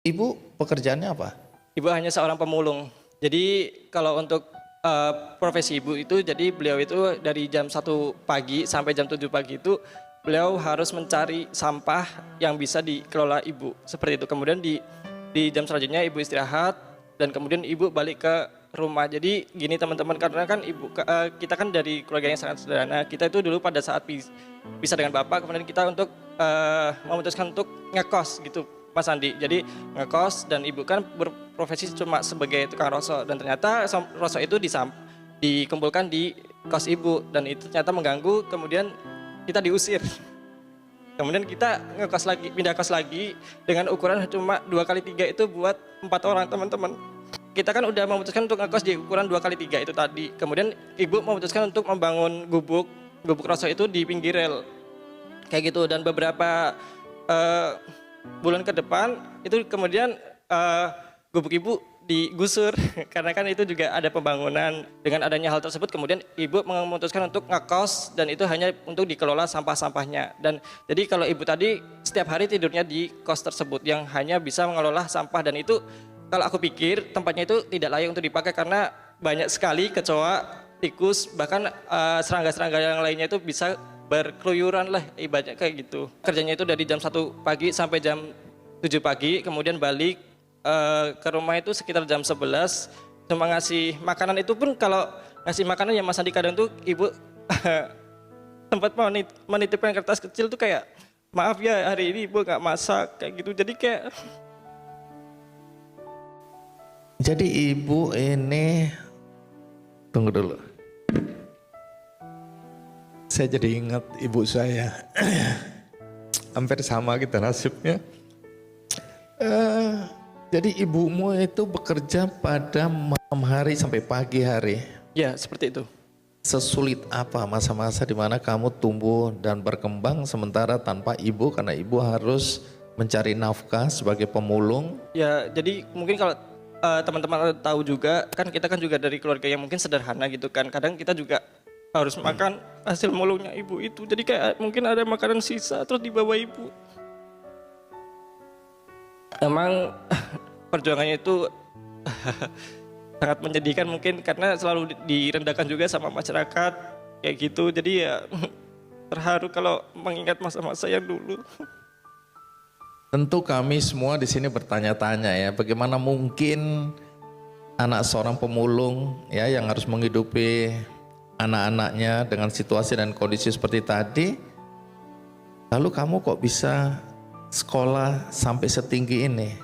Ibu pekerjaannya apa? Ibu hanya seorang pemulung. Jadi kalau untuk profesi ibu itu, jadi beliau itu dari jam 1 pagi sampai jam 7 pagi itu beliau harus mencari sampah yang bisa dikelola ibu. Seperti itu. Kemudian di jam selanjutnya ibu istirahat dan kemudian ibu balik ke rumah. Jadi gini teman-teman, karena kan kita kan dari keluarga yang sangat sederhana. Kita itu dulu pada saat bisa dengan bapak, kemudian kita untuk memutuskan untuk ngekos gitu, Mas Andi. Jadi ngekos dan ibu kan berprofesi cuma sebagai tukang rosok, dan ternyata rosok itu dikumpulkan di kos ibu dan itu ternyata mengganggu, kemudian kita diusir. Kemudian kita ngekos lagi, pindah kos lagi dengan ukuran cuma 2x3 itu buat 4 orang teman-teman. Kita kan udah memutuskan untuk ngekos di ukuran 2x3 itu tadi. Kemudian ibu memutuskan untuk membangun gubuk rosok itu di pinggir rel. Kayak gitu, dan beberapa bulan ke depan itu kemudian gubuk ibu digusur karena kan itu juga ada pembangunan. Dengan adanya hal tersebut kemudian ibu memutuskan untuk ngekos dan itu hanya untuk dikelola sampah-sampahnya. Dan jadi kalau ibu tadi setiap hari tidurnya di kos tersebut yang hanya bisa mengelola sampah, dan itu kalau aku pikir tempatnya itu tidak layak untuk dipakai karena banyak sekali kecoa, tikus, bahkan serangga-serangga yang lainnya itu bisa berkeluyuran lah ibaratnya kayak gitu. Kerjanya itu dari jam 1 pagi sampai jam 7 pagi, kemudian balik ke rumah itu sekitar jam 11. Cuma ngasih makanan itu pun kalau ngasih makanan ya Mas Andi, kadang tuh ibu tempat menitipkan kertas kecil tuh kayak, maaf ya hari ini ibu gak masak kayak gitu. Jadi ibu ini, tunggu dulu. Saya jadi ingat ibu saya. Hampir sama kita nasibnya. Jadi ibumu itu bekerja pada malam hari sampai pagi hari. Ya, seperti itu. Sesulit apa masa-masa di mana kamu tumbuh dan berkembang sementara tanpa ibu, karena ibu harus mencari nafkah sebagai pemulung? Ya, jadi mungkin kalau teman-teman tahu juga, kan kita kan juga dari keluarga yang mungkin sederhana gitu kan. Kadang kita juga harus makan hasil mulungnya ibu itu. Jadi kayak mungkin ada makanan sisa terus dibawa ibu. Emang perjuangannya itu sangat menyedihkan mungkin karena selalu direndahkan juga sama masyarakat kayak gitu. Jadi ya terharu kalau mengingat masa-masa yang dulu. Tentu kami semua di sini bertanya-tanya ya, bagaimana mungkin anak seorang pemulung ya yang harus menghidupi anak-anaknya dengan situasi dan kondisi seperti tadi. Lalu kamu kok bisa sekolah sampai setinggi ini?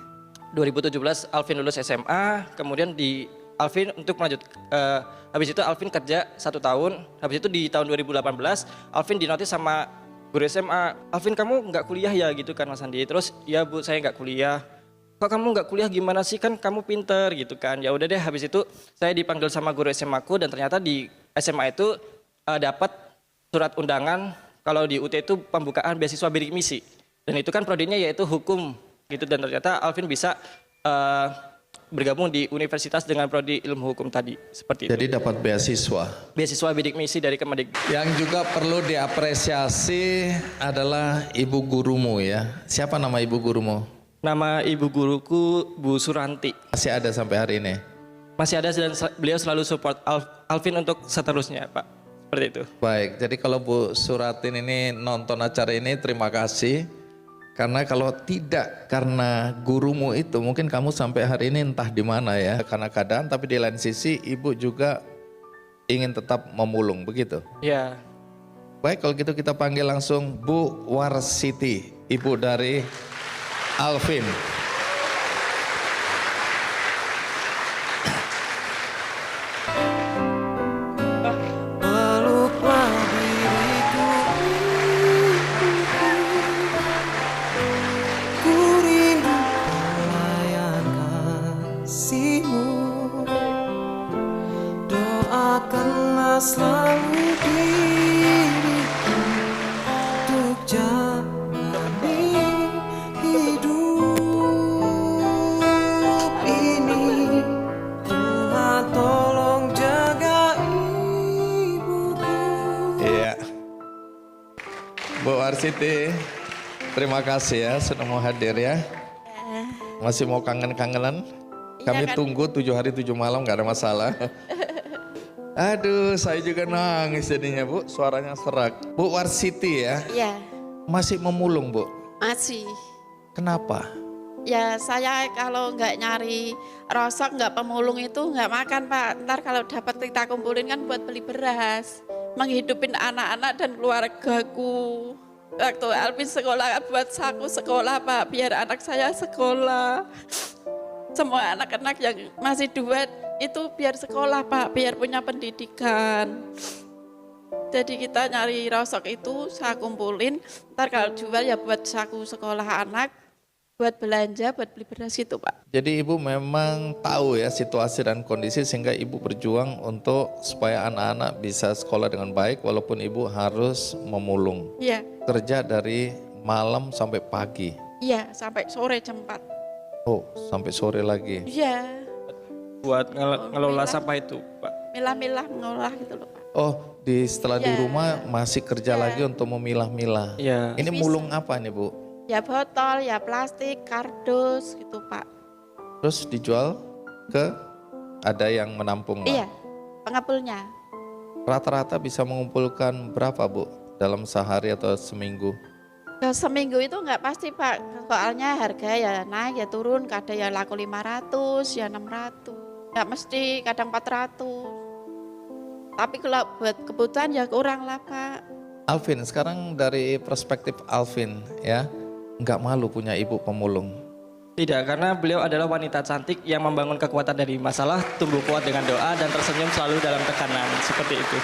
2017 Alvin lulus SMA, kemudian di Alvin untuk melanjut, habis itu Alvin kerja 1 tahun, habis itu di tahun 2018 Alvin dinotis sama guru SMA, Alvin kamu nggak kuliah ya gitu kan Mas Andi. Terus ya Bu saya nggak kuliah. Kok kamu nggak kuliah, gimana sih, kan kamu pinter gitu kan. Ya udah deh, habis itu saya dipanggil sama guru SMA ku dan ternyata di SMA itu dapat surat undangan kalau di UT itu pembukaan beasiswa bidik misi. Dan itu kan prodinya yaitu hukum gitu, dan ternyata Alvin bisa bergabung di universitas dengan prodi ilmu hukum tadi, seperti itu. Jadi dapat beasiswa. Beasiswa bidik misi dari Kemendikbud. Yang juga perlu diapresiasi adalah ibu gurumu ya. Siapa nama ibu gurumu? Nama ibu guruku Bu Suranti. Masih ada sampai hari ini? Masih ada, dan beliau selalu support Alvin untuk seterusnya Pak. Seperti itu. Baik, jadi kalau Bu Suratin ini nonton acara ini, terima kasih. Karena kalau tidak karena gurumu itu, mungkin kamu sampai hari ini entah di mana ya, karena keadaan. Tapi di lain sisi ibu juga ingin tetap memulung, begitu? Ya. Baik, kalau gitu kita panggil langsung Bu Warsiti, ibu dari Alvin. Doakanlah selalu diriku untuk jalani hidup ini. Tuhan tolong jaga ibuku. Iya, Bu Warsiti, terima kasih ya sudah mau hadir ya. Masih mau kangen-kangenan? Iya Kami kan? tunggu 7 hari 7 malam nggak ada masalah. Aduh, saya juga nangis jadinya Bu, suaranya serak. Bu Warsiti ya, Iya, masih memulung Bu. masih. Kenapa? Ya saya kalau nggak nyari rosok, nggak pemulung itu nggak makan Pak. Ntar kalau dapat kita kumpulin kan buat beli beras. Menghidupin anak-anak dan keluargaku. Waktu Alvin sekolah kan buat saku sekolah Pak, biar anak saya sekolah. Semua anak-anak yang masih duet itu biar sekolah Pak, biar punya pendidikan. Jadi kita nyari rosok itu saya kumpulin, ntar kalau jual ya buat saku sekolah anak, buat belanja, buat beli beras gitu Pak. Jadi Ibu memang tahu ya situasi dan kondisi sehingga Ibu berjuang untuk supaya anak-anak bisa sekolah dengan baik walaupun Ibu harus memulung. Iya, Kerja dari malam sampai pagi. iya sampai sore jam 4. Oh, sampai sore lagi. Iya, Buat ngelola sampah itu, Pak. milah-milah mengolah gitu loh Pak. Oh, setelah di Ya. rumah masih kerja lagi untuk memilah-milah. Iya. Ini Bisa. mulung apa nih Bu? Ya botol, ya plastik, kardus gitu Pak. Terus dijual ke ada yang menampung lah. Iya, pengepulnya. Rata-rata bisa mengumpulkan berapa Bu dalam sehari atau seminggu? Ya, seminggu itu nggak pasti Pak, soalnya harga ya naik ya turun, kadang ya laku 500, ya 600. Nggak mesti, kadang 400. Tapi kalau buat kebutuhan ya kurang lah Pak. Alvin, sekarang dari perspektif Alvin ya, nggak malu punya ibu pemulung? Tidak, karena beliau adalah wanita cantik yang membangun kekuatan dari masalah, tumbuh kuat dengan doa, dan tersenyum selalu dalam tekanan. Seperti itu.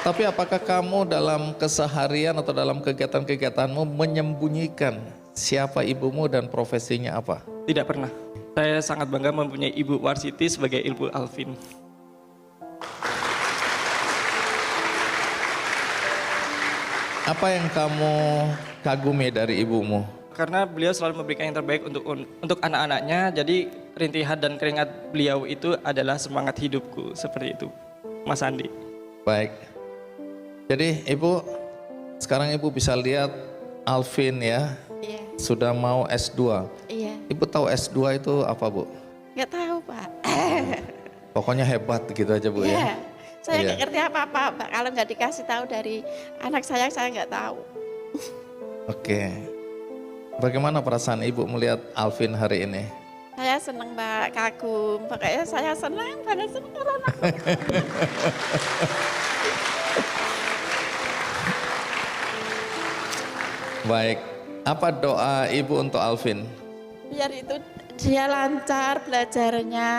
Tapi apakah kamu dalam keseharian atau dalam kegiatan-kegiatanmu menyembunyikan siapa ibumu dan profesinya apa? Tidak pernah. Saya sangat bangga mempunyai Ibu Warsiti sebagai Ibu Alvin. Apa yang kamu kagumi dari ibumu? Karena beliau selalu memberikan yang terbaik untuk anak-anaknya, jadi rintihan dan keringat beliau itu adalah semangat hidupku. Seperti itu, Mas Andi. Baik. Jadi ibu, sekarang ibu bisa lihat Alvin ya, Iya, sudah mau S2. iya. Ibu tahu S2 itu apa Bu? Nggak tahu Pak. Pokoknya hebat gitu aja Bu ya. Iya, saya Iya. nggak ngerti apa-apa Pak. Kalau nggak dikasih tahu dari anak saya nggak tahu. Oke. Bagaimana perasaan ibu melihat Alvin hari ini? Saya seneng Pak, kagum. Pokoknya saya senang banget sama anak. Baik. Apa doa ibu untuk Alvin? Biar itu dia lancar belajarnya,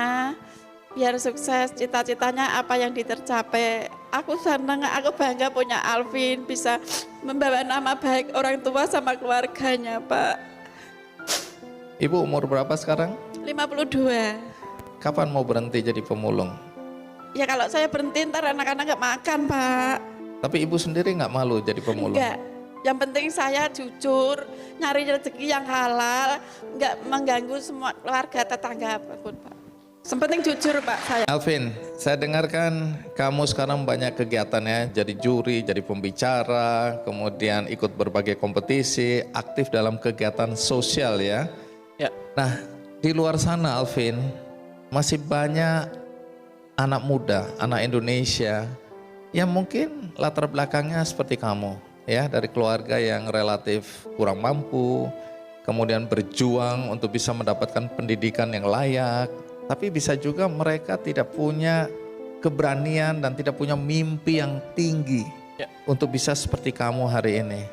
biar sukses cita-citanya apa yang ditercapai. Aku senang, aku bangga punya Alvin, bisa membawa nama baik orang tua sama keluarganya Pak. Ibu umur berapa sekarang? 52. Kapan mau berhenti jadi pemulung? Ya kalau saya berhenti ntar anak-anak nggak makan Pak. Tapi ibu sendiri nggak malu jadi pemulung? Enggak. Yang penting saya jujur, nyari rezeki yang halal, nggak mengganggu semua keluarga tetangga apapun Pak. Yang penting jujur Pak saya. Alvin, saya dengarkan kamu sekarang banyak kegiatan ya, jadi juri, jadi pembicara, kemudian ikut berbagai kompetisi, aktif dalam kegiatan sosial ya. Ya, Nah, di luar sana Alvin, masih banyak anak muda, anak Indonesia yang mungkin latar belakangnya seperti kamu ya, dari keluarga yang relatif kurang mampu, kemudian berjuang untuk bisa mendapatkan pendidikan yang layak, tapi bisa juga mereka tidak punya keberanian dan tidak punya mimpi yang tinggi Ya. untuk bisa seperti kamu hari ini.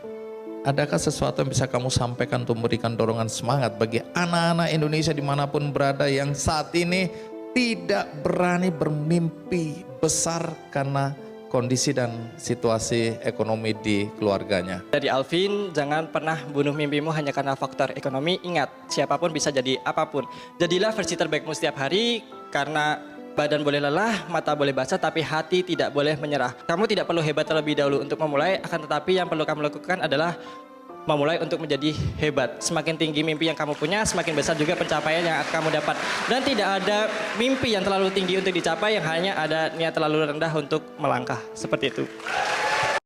Adakah sesuatu yang bisa kamu sampaikan untuk memberikan dorongan semangat bagi anak-anak Indonesia dimanapun berada yang saat ini tidak berani bermimpi besar karena kondisi dan situasi ekonomi di keluarganya? dari Alvin, jangan pernah bunuh mimpimu hanya karena faktor ekonomi. Ingat, siapapun bisa jadi apapun. Jadilah versi terbaikmu setiap hari, karena badan boleh lelah, mata boleh basah, tapi hati tidak boleh menyerah. Kamu tidak perlu hebat terlebih dahulu untuk memulai, akan tetapi yang perlu kamu lakukan adalah memulai untuk menjadi hebat. Semakin tinggi mimpi yang kamu punya, semakin besar juga pencapaian yang akan kamu dapat. Dan tidak ada mimpi yang terlalu tinggi untuk dicapai, yang hanya ada niat terlalu rendah untuk melangkah. Seperti itu.